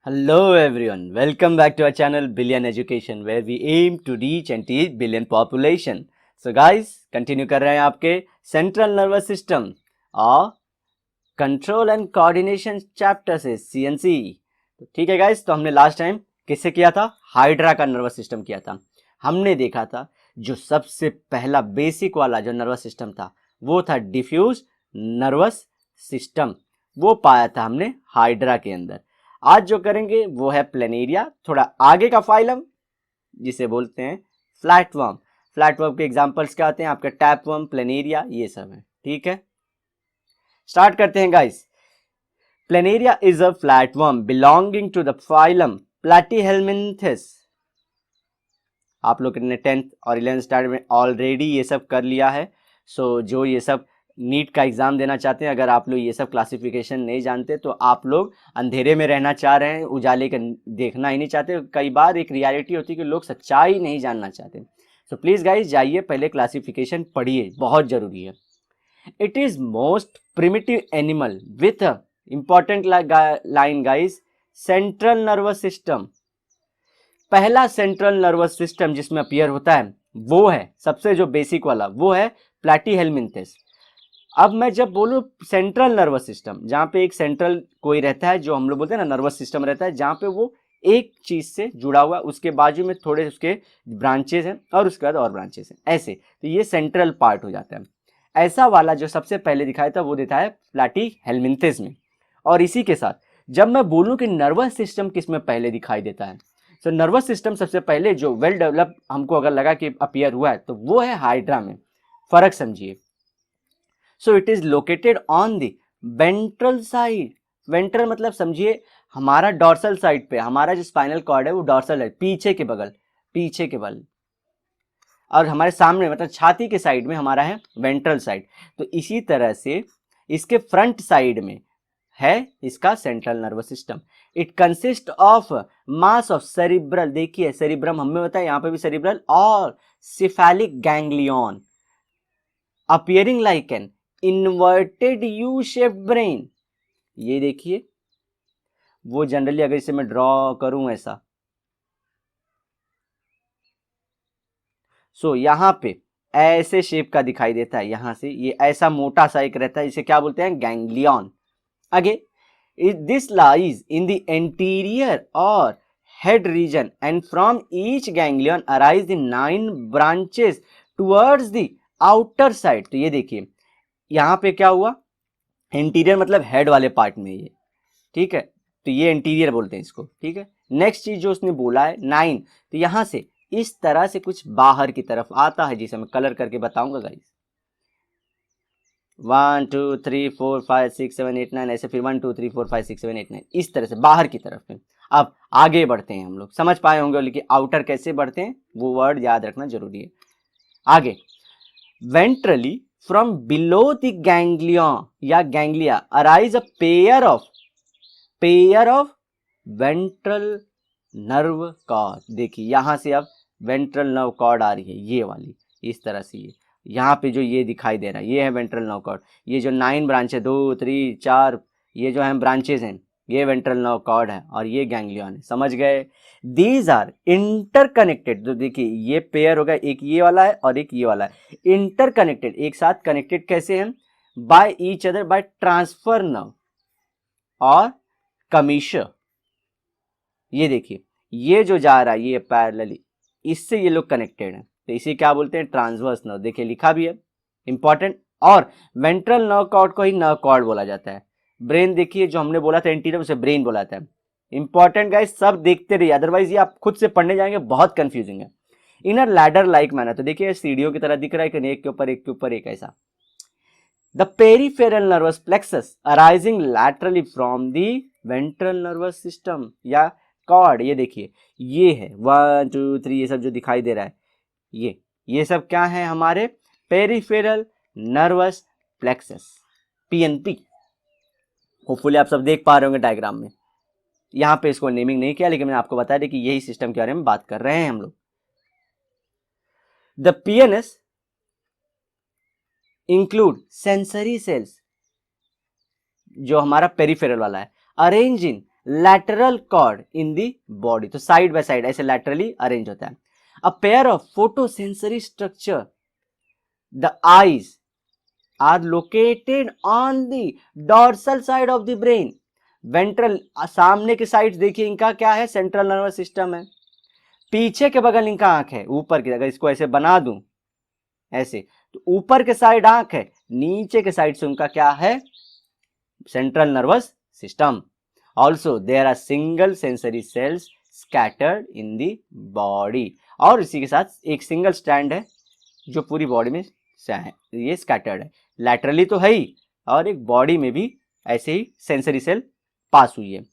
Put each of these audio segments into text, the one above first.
Hello everyone, welcome back to our channel Billion Education where we aim to reach and teach billion population. So guys, continue कर रहे हैं आपके central nervous system और control and coordination chapter से CNC। तो ठीक है guys, तो हमने लास्ट टाइम किससे किया था? हाइड्रा का नर्वस सिस्टम किया था। हमने देखा था जो सबसे पहला बेसिक वाला जो नर्वस सिस्टम था वो था डिफ्यूज नर्वस सिस्टम, वो पाया था हमने हाइड्रा के अंदर। आज जो करेंगे वो है प्लेनेरिया, थोड़ा आगे का फाइलम जिसे बोलते हैं फ्लैटवर्म। फ्लैटवर्म के एग्जांपल्स क्या आते हैं? आपका टैपवर्म, प्लेनेरिया, ये सब है। ठीक है, स्टार्ट करते हैं guys. Planaria is a flatworm belonging to the phylum platyhelminthes. आप लोग ने 10th और 11th स्टैंडर्ड में ऑलरेडी ये सब कर लिया है। सो जो ये सब नीट का एग्जाम देना चाहते हैं, अगर आप लोग ये सब क्लासिफिकेशन नहीं जानते तो आप लोग अंधेरे में रहना चाह रहे हैं, उजाले का देखना ही नहीं चाहते। कई बार एक रियलिटी होती है कि लोग सच्चाई नहीं जानना चाहते। सो प्लीज गाइज जाइए, पहले क्लासिफिकेशन पढ़िए, बहुत जरूरी है। It is most primitive animal with important line guys, central nervous system. पहला सेंट्रल नर्वस सिस्टम जिसमें अपीयर होता है वो है सबसे जो बेसिक वाला, वो है प्लैटीहेलमिन्थेस। अब मैं जब बोलूं सेंट्रल नर्वस सिस्टम, जहां पे एक सेंट्रल कोई रहता है, जो हम लोग बोलते हैं ना नर्वस सिस्टम रहता है, जहां पे वो एक चीज से जुड़ा हुआ है, उसके बाजू में थोड़े उसके ब्रांचेस हैं और उसके बाद और ब्रांचेस हैं, ऐसे। तो ये सेंट्रल पार्ट हो जाता है। ऐसा वाला जो सबसे पहले दिखाया था वो देता है प्लैटीहेलमिन्थेस में। और इसी के साथ जब मैं बोलूं कि नर्वस सिस्टम किसमें पहले दिखाई देता है, तो नर्वस सिस्टम सबसे पहले जो वेल डेवलप हमको अगर लगा कि अपीयर हुआ है तो वो है हाइड्रा में। फर्क समझिए। So it is located on the ventral side. Ventral मतलब समझिए हमारा डॉर्सल साइड पे, हमारा जो स्पाइनल कॉर्ड है वो डॉर्सल है, पीछे के बगल, पीछे के बल, और हमारे सामने मतलब छाती के साइड में हमारा है वेंट्रल साइड। तो इसी तरह से इसके फ्रंट साइड में है इसका central nervous system. It consist of mass of cerebral, देखिए सेरिब्रम हमें होता है, यहां पे भी सेरिब्रल, और cephalic ganglion appearing like an inverted U shaped brain. ये देखिए, वो जनरली अगर इसे मैं ड्रॉ करूं ऐसा, सो यहां पे ऐसे शेप का दिखाई देता है, यहां से ये ऐसा मोटा सा एक रहता है, इसे क्या बोलते हैं? गैंग्लियन। आगे, this lies in the anterior or head region and from each ganglion arise the 9 branches towards the outer side। तो ये देखिए यहां पे क्या हुआ, इंटीरियर मतलब हेड वाले पार्ट में ये, ठीक है, तो ये इंटीरियर बोलते हैं इसको। ठीक है, नेक्स्ट चीज जो उसने बोला है 9, तो यहां से इस तरह से कुछ बाहर की तरफ आता है, जिसे मैं कलर करके बताऊंगा गाइस। 1 2 3 4 5 6 7 8 9, ऐसे फिर 1 2 3 4 5 6 7 8 9, इस तरह से बाहर की तरफ में। अब आगे बढ़ते हैं, हम लोग समझ पाए होंगे, लेकिन आउटर कैसे बढ़ते हैं वो वर्ड याद रखना जरूरी है। आगे, ventrally from below the ganglion या ganglia arise a pair of ventral nerve cord. देखिए यहां से अब वेंट्रल नर्व कॉर्ड आ रही है, ये वाली, इस तरह से ये यहाँ पे जो ये दिखाई दे रहा है ये है वेंट्रल नर्व कॉर्ड। ये जो 9 ब्रांच है, 2 3 4, ये जो है ब्रांचेज हैं, ये वेंट्रल नर्व कॉर्ड है और ये गैंग्लियन है। समझ गए? These are interconnected. तो देखिए ये पेयर होगा, एक ये वाला है और एक ये वाला है, इंटरकनेक्टेड, एक साथ कनेक्टेड कैसे हैं? By each other, by transfer nerve और कमीशर। ये देखिए ये जो जा रहा है ये पैरेलली, इससे ये लोग कनेक्टेड हैं, तो इसे क्या बोलते हैं? Transverse nerve. देखिए लिखा भी है, इंपॉर्टेंट। और वेंट्रल नर्व कॉर्ड को ही नर्व कॉर्ड बोला जाता है। ब्रेन देखिए जो हमने बोला था एंटीरियर, उसे ब्रेन बोला जाता है। इंपॉर्टेंट गाइस, सब देखते रहिए, अदरवाइज ये आप खुद से पढ़ने जाएंगे बहुत कंफ्यूजिंग है। इन अ लैडर लाइक मैनर, तो देखिए सीढ़ियों की तरह दिख रहा है कि एक के ऊपर एक के ऊपर एक, ऐसा। The peripheral nervous plexus arising laterally from the ventral nervous system या कॉर्ड। ये देखिए ये है 1 2 3, ये सब जो दिखाई दे रहा है ये सब क्या है? हमारे peripheral nervous plexus, PNP। Hopefully आप सब देख पा रहे होंगे डायग्राम में। यहां पे इसको नेमिंग नहीं किया, लेकिन मैंने आपको बता दिया कि यही सिस्टम के बारे में बात कर रहे हैं हम लोग। The PNS include sensory cells, जो हमारा पेरिफेरल वाला है, arrange in lateral cord in the body, तो साइड बाय साइड ऐसे लैटरली अरेंज होता है। A pair of photosensory structure, the eyes are located on the dorsal side of the brain. Ventral सामने की साइड देखिए, इनका क्या है, सेंट्रल नर्वस सिस्टम है। पीछे के बगल इनका आंख है, ऊपर की, अगर इसको ऐसे बना दूं ऐसे, तो ऊपर के साइड आंख है, नीचे के साइड से उनका क्या है, central nervous system. Also there are single sensory cells scattered in the body, और इसी के साथ एक सिंगल स्टैंड है जो पूरी बॉडी में ये स्कैटर्ड है, लैटरली तो है ही, और एक बॉडी में भी ऐसे ही सेंसरी सेल पास हुई है।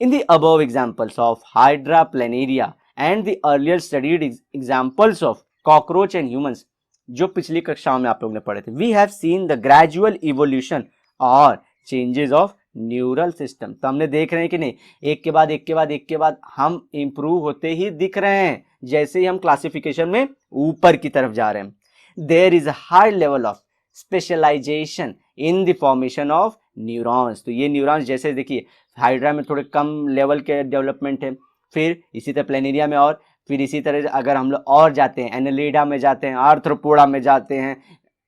In the above examples of hydra planaria and the earlier studied examples of cockroach and humans, जो पिछली कक्षाओं में आप लोगों ने पढ़े थे, we have seen the gradual evolution और चेंजेस ऑफ न्यूरल सिस्टम। तो हमने देख रहे हैं कि नहीं, एक के बाद एक के बाद एक के बाद हम इंप्रूव होते ही दिख रहे हैं, जैसे ही हम क्लासिफिकेशन में ऊपर की तरफ जा रहे हैं। There is a high level of specialization in the formation of neurons. तो ये न्यूरॉन्स जैसे देखिए, हाइड्रा में थोड़े कम लेवल के डेवलपमेंट है, फिर इसी तरह प्लेनेरिया में, और फिर इसी तरह अगर हम लोग और जाते हैं, एनालिडा में जाते हैं, आर्थ्रोपोडा में जाते हैं,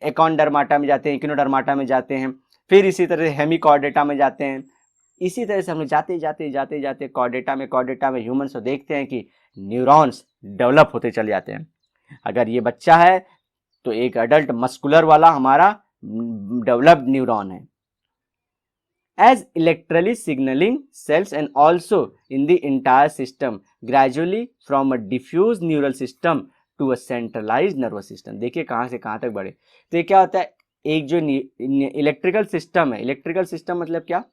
एकोनडर्माटा में जाते हैं, इक्विनोडर्माटा में जाते हैं, फिर इसी तरह हेमिकॉर्डेटा में जाते हैं। इसी तरह से हम लोग जाते जाते जाते जाते कॉर्डेटा में ह्यूमंस को देखते हैं कि न्यूरॉन्स डेवलप होते चले जाते हैं। अगर ये बच्चा है तो एक अडल्ट मस्कुलर वाला हमारा डेवलप्ड न्यूरॉन है। As electrically signaling cells and also in the entire system gradually from a diffuse neural system to a centralized nervous system। देखिए कहाँ से कहाँ तक बढ़े। तो ये क्या होता है, एक जो इलेक्ट्रिकल सिस्टम है, इलेक्ट्रिकल सिस्टम मतलब क्या,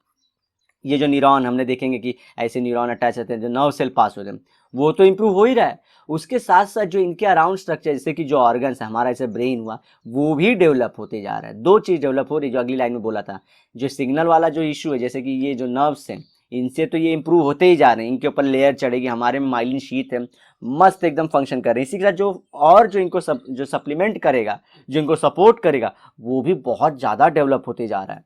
ये जो न्यूरॉन हमने देखेंगे कि ऐसे न्यूरॉन अटैच होते हैं, जो नर्व सेल पास होते हैं, वो तो इंप्रूव हो ही रहा है, उसके साथ साथ जो इनके अराउंड स्ट्रक्चर, जैसे कि जो ऑर्गन्स है हमारा, जैसे ब्रेन हुआ, वो भी डेवलप होते जा रहा है। दो चीज़ डेवलप हो रही है, जो अगली लाइन में बोला था, जो सिग्नल वाला जो इशू है, जैसे कि ये जो नर्व्स हैं, इनसे तो ये इंप्रूव होते ही जा रहे हैं, इनके ऊपर लेयर चढ़ेगी, हमारे में माइलिन शीथ है, मस्त एकदम फंक्शन कर रहे हैं। इसी के साथ जो और जो इनको जो सप्लीमेंट करेगा, जो इनको सपोर्ट करेगा, वो भी बहुत ज़्यादा डेवलप होते जा रहा है।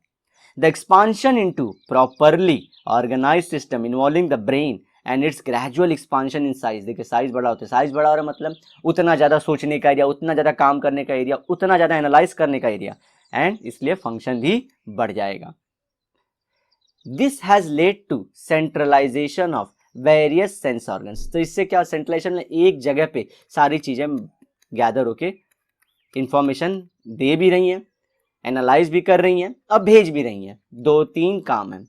The expansion into properly organized system involving the brain and its gradual expansion in size। देखिए साइज बड़ा होता है, साइज बड़ा हो रहा है मतलब उतना ज़्यादा सोचने का एरिया, उतना ज़्यादा काम करने का एरिया, उतना ज़्यादा एनालाइज करने का एरिया, एंड इसलिए फंक्शन भी बढ़ जाएगा। This has led to centralization of various sense organs. तो इससे क्या, सेंट्रलाइजेशन में एक जगह पे सारी चीज़ें गैदर होके इंफॉर्मेशन दे भी रही हैं, एनालाइज भी कर रही हैं, अब भेज भी रही हैं। दो तीन काम है,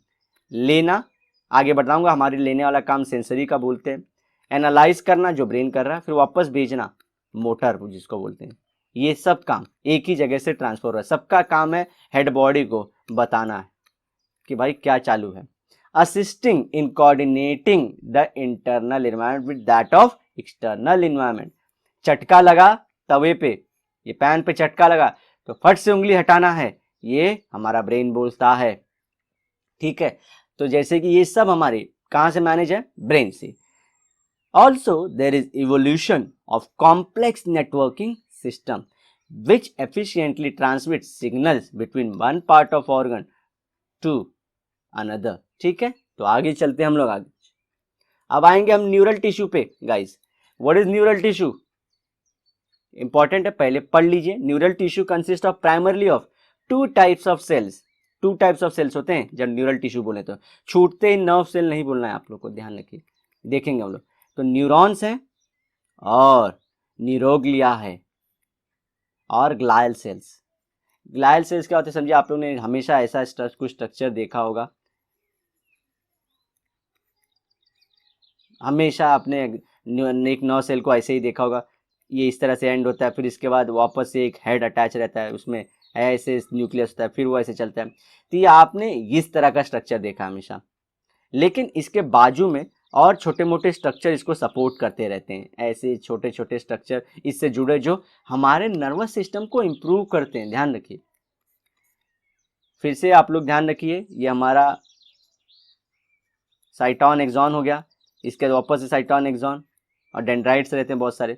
लेना, आगे बताऊंगा, हमारे लेने वाला काम सेंसरी का बोलते हैं, एनालाइज करना जो ब्रेन कर रहा है, फिर वापस भेजना मोटर जिसको बोलते हैं। ये सब काम एक ही जगह से ट्रांसफर हो रहा है, सबका काम है हेड बॉडी को बताना है कि भाई क्या चालू है। Assisting in coordinating the internal environment with that of external environment. चटका लगा तवे पे, ये पैन पे चटका लगा तो फट से उंगली हटाना है, ये हमारा ब्रेन बोलता है, ठीक है। तो जैसे कि ये सब हमारे कहाँ से मैनेज है, ब्रेन से। Also there is evolution of complex networking system which efficiently transmit signals between one part of organ to another, ठीक है। तो आगे चलते हैं हम लोग आगे, अब आएंगे हम न्यूरल टिश्यू पे। Guys what is neural tissue, important है, पहले पढ़ लीजिए। Neural tissue consist of primarily of two types of cells. Two types of cells होते हैं जब न्यूरल टिश्यू बोले तो, छूटते ही नर्व सेल नहीं बोलना है आप लोग को, ध्यान रखिए, देखेंगे हम लोग। तो न्यूरॉन्स हैं और न्यूरोग्लिया है और ग्लायल सेल्स। ग्लायल सेल्स क्या होते हैं समझिए, आप लोगों ने हमेशा ऐसा कुछ स्ट्रक्चर देखा होगा, हमेशा आपने एक नर्व सेल को ऐसे ही देखा होगा, ये इस तरह से एंड होता है, फिर इसके बाद वापस से एक हेड अटैच रहता है, उसमें ऐसे न्यूक्लियस होता है, फिर वो ऐसे चलता है। तो ये आपने इस तरह का स्ट्रक्चर देखा हमेशा, लेकिन इसके बाजू में और छोटे मोटे स्ट्रक्चर इसको सपोर्ट करते रहते हैं, ऐसे छोटे छोटे स्ट्रक्चर इससे जुड़े जो हमारे नर्वस सिस्टम को इम्प्रूव करते हैं, ध्यान रखिए। फिर से आप लोग ध्यान रखिए, ये हमारा साइटॉन एक्सॉन हो गया, इसके वापस से साइटॉन एक्सॉन और डेंड्राइट्स रहते हैं बहुत सारे।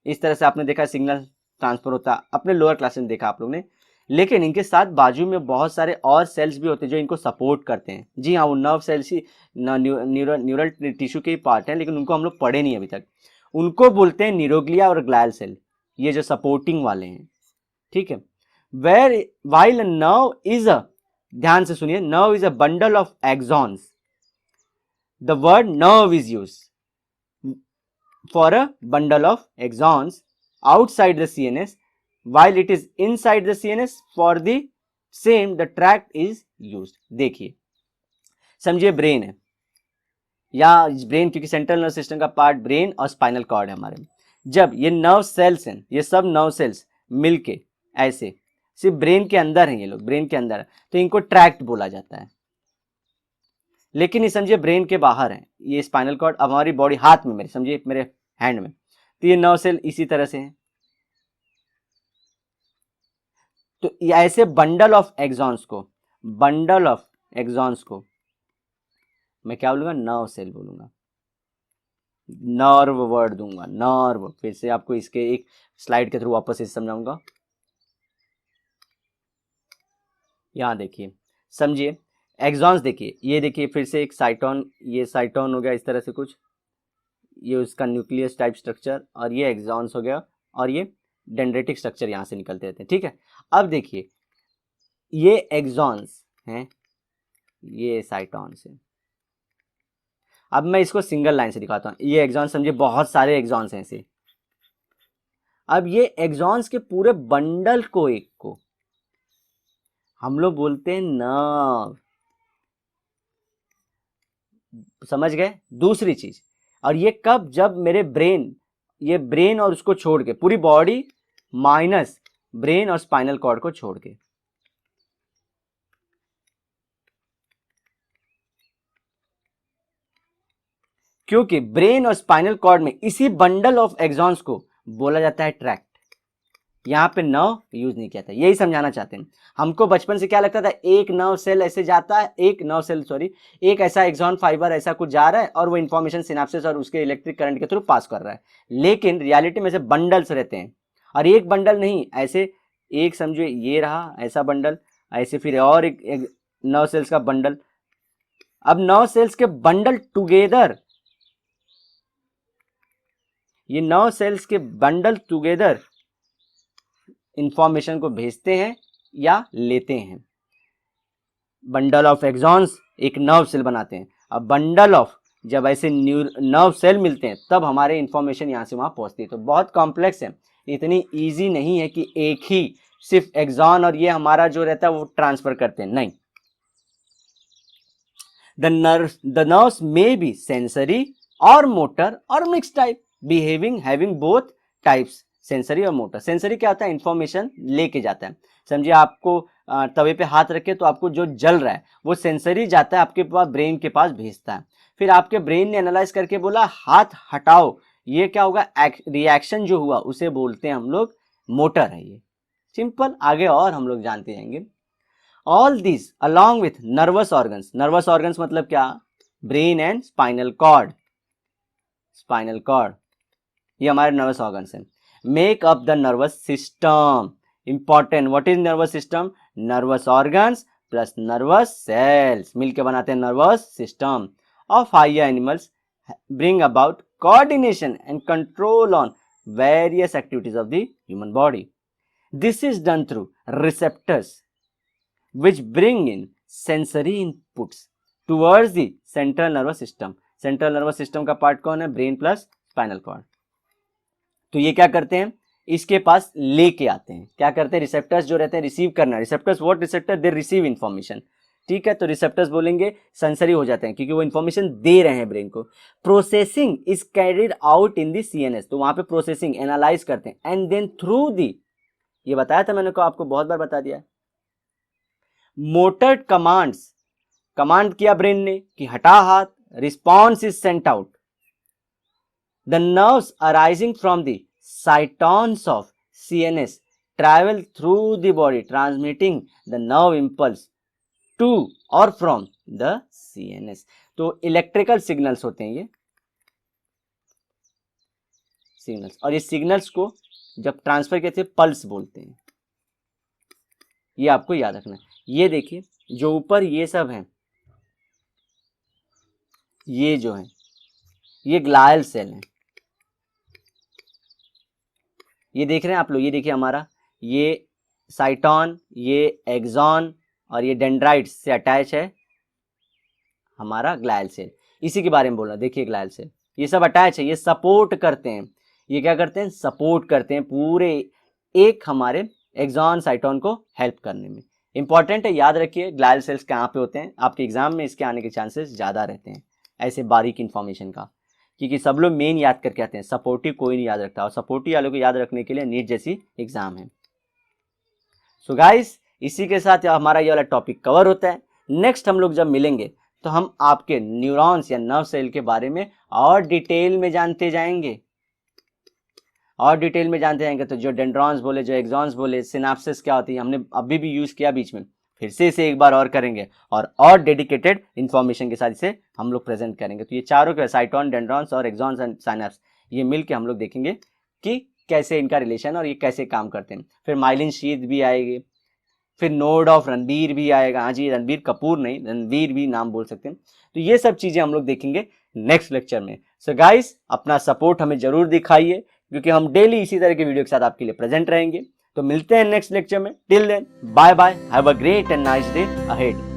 इस तरह से आपने देखा सिग्नल ट्रांसफर होता, अपने लोअर क्लास में देखा आप लोग ने। लेकिन इनके साथ बाजू में बहुत सारे और सेल्स भी होते हैं जो इनको सपोर्ट करते हैं। जी हाँ, वो नर्व सेल्स ही न्यूरल टिश्यू के ही पार्ट हैं, लेकिन उनको हम लोग पढ़े नहीं अभी तक। उनको बोलते हैं न्यूरोग्लिया और ग्लायल सेल, ये जो सपोर्टिंग वाले हैं, ठीक है। Where while nerve is a, ध्यान से सुनिए, nerve is a bundle of axons, the word nerve is use for a bundle of axons outside the CNS, while it is inside the CNS for the same the tract is used। देखिए, समझिए brain है, या brain, क्योंकि central nerve system का part brain और spinal cord है हमारे में। जब ये नर्व सेल्स हैं, ये सब नर्व सेल्स मिलके ऐसे सिर्फ ब्रेन के अंदर हैं, ये लोग ब्रेन के अंदर है, तो इनको ट्रैक्ट बोला जाता है। लेकिन ये समझिए ब्रेन के बाहर है, ये स्पाइनल कॉर्ड, अब हमारी बॉडी हाथ में, मेरे समझिए मेरे हैंड में, तो ये नर्व सेल इसी तरह से है। तो ये ऐसे बंडल ऑफ एक्सॉन्स को, बंडल ऑफ एक्सॉन्स को मैं क्या बोलूंगा, नर्व सेल बोलूंगा, नर्व वर्ड दूंगा, नर्व। फिर से आपको इसके एक स्लाइड के थ्रू वापस से समझाऊंगा। यहां देखिए, समझिए एक्सॉन्स, देखिए ये देखिए फिर से एक साइटोन, ये साइटोन हो गया इस तरह से कुछ, ये उसका न्यूक्लियस टाइप स्ट्रक्चर, और ये एक्सॉन्स हो गया, और ये डेंड्रेटिक स्ट्रक्चर यहां से निकलते रहते हैं, ठीक है। अब देखिए ये एक्सॉन्स हैं, ये साइटोन्स हैं। अब मैं इसको सिंगल लाइन से दिखाता हूं, ये एक्सॉन्स समझिए, बहुत सारे एक्सॉन्स हैं ऐसे। अब ये एक्सॉन्स के पूरे बंडल को, एक को हम लोग बोलते हैं नर्व, समझ गए। दूसरी चीज, और ये कब, जब मेरे ब्रेन, ये ब्रेन और उसको छोड़ के पूरी बॉडी माइनस ब्रेन और स्पाइनल कॉर्ड को छोड़ के, क्योंकि ब्रेन और स्पाइनल कॉर्ड में इसी बंडल ऑफ एक्सॉन्स को बोला जाता है ट्रैक्ट। यहां पे नर्व यूज नहीं किया था, यही समझाना चाहते हैं। हमको बचपन से क्या लगता था, एक नर्व सेल ऐसे जाता है, एक नर्व सेल सॉरी, एक ऐसा एक्सॉन फाइबर ऐसा कुछ जा रहा है और वो इंफॉर्मेशन सिनेप्सिस और उसके इलेक्ट्रिक करंट के थ्रू पास कर रहा है। लेकिन रियलिटी में से बंडल्स रहते हैं, और एक बंडल नहीं, ऐसे एक समझो ये रहा ऐसा बंडल, ऐसे फिर और एक नर्व सेल्स का बंडल। अब नर्व सेल्स के बंडल टुगेदर, ये नर्व सेल्स के बंडल टुगेदर इंफॉर्मेशन को भेजते हैं या लेते हैं। बंडल ऑफ एक्सॉन्स एक नर्व सेल बनाते हैं। अब बंडल ऑफ, जब ऐसे नर्व सेल मिलते हैं तब हमारे इंफॉर्मेशन यहां से वहां पहुंचती है। तो बहुत कॉम्प्लेक्स है, इतनी इजी नहीं है कि एक ही सिर्फ एक्सॉन और ये हमारा जो रहता है वो ट्रांसफर करते हैं, नहीं। The nerves may be sensory और मोटर और mix type, behaving having both types, sensory और मोटर। सेंसरी क्या होता है, इंफॉर्मेशन लेके जाता है। समझिए आपको तवे पे हाथ रखे तो आपको जो जल रहा है वो सेंसरी जाता है आपके पास, ब्रेन के पास भेजता है। फिर आपके ब्रेन ने एनालाइज करके बोला हाथ हटाओ, ये क्या होगा, रिएक्शन जो हुआ उसे बोलते हैं हम लोग मोटर है। ये सिंपल, आगे और हम लोग जानते जाएंगे। All this along with nervous organs, nervous organs मतलब क्या, brain and spinal cord, spinal cord ये हमारे नर्वस ऑर्गन्स हैं, make up the nervous system. Important, what is nervous system, nervous organs plus nervous cells मिलकर बनाते हैं nervous system of higher animals, bring about coordination and control on various activities of the human body. This is done through receptors which bring in sensory inputs towards the central nervous system। Central nervous system का part कौन है, brain plus spinal cord. तो ये क्या करते हैं, इसके पास लेके आते हैं, क्या करते हैं, रिसेप्टर्स जो रहते हैं रिसीव करना, receptors what, receptor they receive information, ठीक है। तो रिसेप्टर्स बोलेंगे सेंसरी हो जाते हैं क्योंकि वो इंफॉर्मेशन दे रहे हैं ब्रेन को। Processing is carried out in the CNS, तो वहां पे प्रोसेसिंग एनालाइज करते हैं, एंड देन थ्रू दी, ये बताया था मैंने को, आपको बहुत बार बता दिया, मोटर कमांड्स, कमांड किया ब्रेन ने कि हटा हाथ, response is sent out. The nerves arising from the cytons of CNS travel through the body transmitting the nerve impulse to और फ्रॉम द सीएनएस। तो इलेक्ट्रिकल सिग्नल्स होते हैं ये सिग्नल्स, और ये सिग्नल्स को जब ट्रांसफर करते हैं पल्स बोलते हैं। ये आपको याद रखना है। ये देखिए जो ऊपर ये सब है, ये जो है ये ग्लायल सेल है। ये देख रहे हैं आप लोग, ये देखिए हमारा ये साइटोन, ये एक्सॉन और ये डेंड्राइट्स से अटैच है हमारा ग्लायल सेल। इसी के बारे में बोल रहा, देखिए ग्लायल सेल ये सब अटैच है, ये सपोर्ट करते हैं। ये क्या करते हैं? सपोर्ट करते हैं पूरे एक हमारे एक्सॉन साइटोन को हेल्प करने में। इंपॉर्टेंट है, याद रखिए ग्लायल सेल्स कहाँ पे होते हैं, आपके एग्जाम में इसके आने के चांसेस ज़्यादा रहते हैं ऐसे बारीक इन्फॉर्मेशन का, क्योंकि सब लोग मेन याद करके आते हैं, सपोर्टिव कोई नहीं याद रखता, और सपोर्टिव वालों को याद रखने के लिए नीट जैसी एग्जाम है। सो गाइस, इसी के साथ हमारा ये वाला टॉपिक कवर होता है। नेक्स्ट हम लोग जब मिलेंगे तो हम आपके न्यूरॉन्स या नर्व सेल के बारे में और डिटेल में जानते जाएंगे, तो जो डेंड्रॉन्स बोले, जो एक्सॉन्स बोले, सिनाप्सिस क्या होती है, हमने अभी भी यूज किया बीच में, फिर से इसे एक बार और करेंगे और डेडिकेटेड इंफॉर्मेशन के साथ इसे हम लोग प्रेजेंट करेंगे। तो ये चारों के साइटोन, डेंड्रॉन्स और एक्सॉन्स एंड सिनाप्स, ये मिलके हम लोग देखेंगे कि कैसे इनका रिलेशन और ये कैसे काम करते हैं। फिर माइलिन शीथ भी आएगी, फिर नोड ऑफ रणबीर भी आएगा। हाँ जी, रणबीर कपूर नहीं, रणबीर भी नाम बोल सकते हैं। तो ये सब चीजें हम लोग देखेंगे नेक्स्ट लेक्चर में। सो गाइस, अपना सपोर्ट हमें जरूर दिखाइए, क्योंकि हम डेली इसी तरह के वीडियो के साथ आपके लिए प्रेजेंट रहेंगे। तो मिलते हैं नेक्स्ट लेक्चर में। Till then, bye bye, have a great and nice day ahead.